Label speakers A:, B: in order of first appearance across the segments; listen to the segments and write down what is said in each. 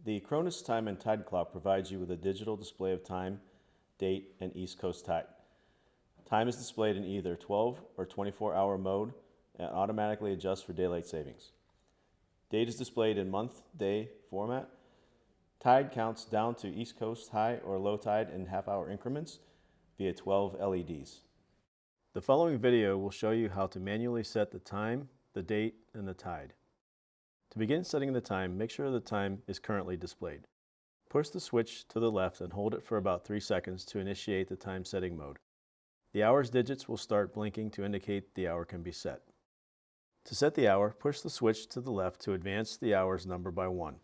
A: The Cronus Time and Tide Clock provides you with a digital display of time, date, and East Coast tide. Time is displayed in either 12 or 24-hour mode and automatically adjusts for daylight savings. Date is displayed in month, day format. Tide counts down to East Coast high or low tide in half-hour increments via 12 LEDs. The following video will show you how to manually set the time, the date, and the tide. To begin setting the time, make sure the time is currently displayed. Push the switch to the left and hold it for about 3 seconds to initiate the time setting mode. The hour's digits will start blinking to indicate the hour can be set. To set the hour, push the switch to the left to advance the hour's number by 1.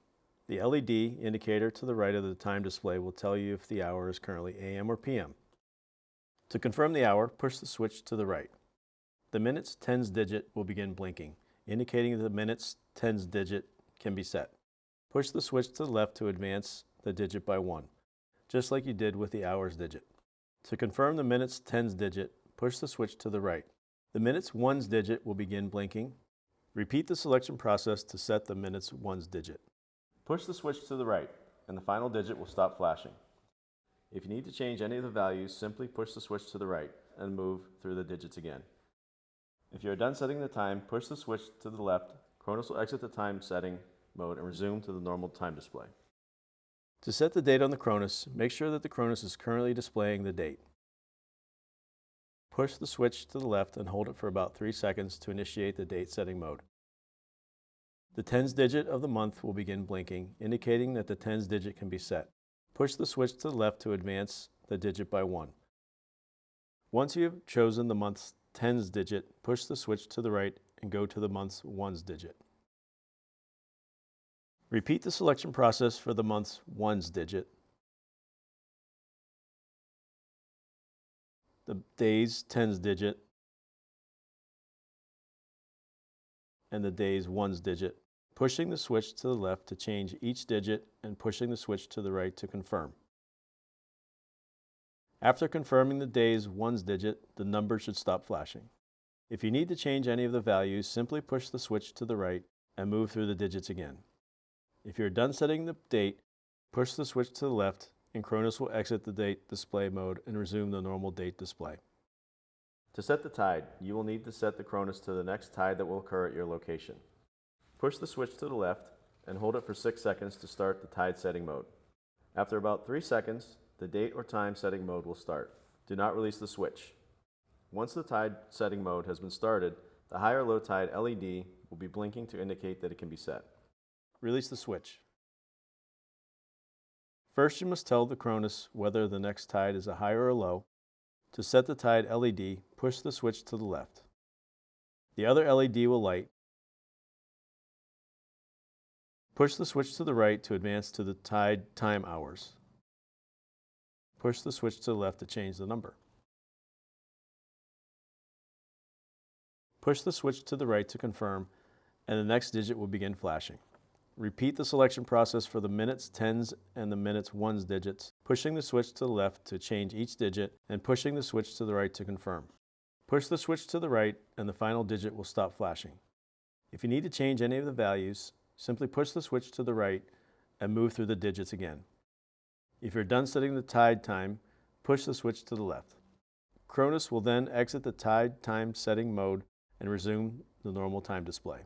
A: The LED indicator to the right of the time display will tell you if the hour is currently AM or PM. To confirm the hour, push the switch to the right. The minutes tens digit will begin blinking, indicating that the minutes tens digit can be set. Push the switch to the left to advance the digit by 1, just like you did with the hours digit. To confirm the minutes tens digit, push the switch to the right. The minutes ones digit will begin blinking. Repeat the selection process to set the minutes ones digit. Push the switch to the right, and the final digit will stop flashing. If you need to change any of the values, simply push the switch to the right and move through the digits again. If you are done setting the time, push the switch to the left. Cronus will exit the time setting mode and resume to the normal time display. To set the date on the Cronus, make sure that the Cronus is currently displaying the date. Push the switch to the left and hold it for about 3 seconds to initiate the date setting mode. The tens digit of the month will begin blinking, indicating that the tens digit can be set. Push the switch to the left to advance the digit by 1. Once you have chosen the month's tens digit, push the switch to the right and go to the month's ones digit. Repeat the selection process for the month's ones digit, the day's tens digit, and the day's ones digit, pushing the switch to the left to change each digit and pushing the switch to the right to confirm. After confirming the day's ones digit, the number should stop flashing. If you need to change any of the values, simply push the switch to the right and move through the digits again. If you're done setting the date, push the switch to the left and Cronus will exit the date display mode and resume the normal date display. To set the tide, you will need to set the Cronus to the next tide that will occur at your location. Push the switch to the left and hold it for 6 seconds to start the tide setting mode. After about 3 seconds, the date or time setting mode will start. Do not release the switch. Once the tide setting mode has been started, the high or low tide LED will be blinking to indicate that it can be set. Release the switch. First, you must tell the Cronus whether the next tide is a high or a low. To set the tide LED, push the switch to the left. The other LED will light. Push the switch to the right to advance to the tide time hours. Push the switch to the left to change the number. Push the switch to the right to confirm, and the next digit will begin flashing. Repeat the selection process for the minutes tens and the minutes ones digits, pushing the switch to the left to change each digit and pushing the switch to the right to confirm. Push the switch to the right and the final digit will stop flashing. If you need to change any of the values, simply push the switch to the right and move through the digits again. If you're done setting the tide time, push the switch to the left. Cronus will then exit the tide time setting mode and resume the normal time display.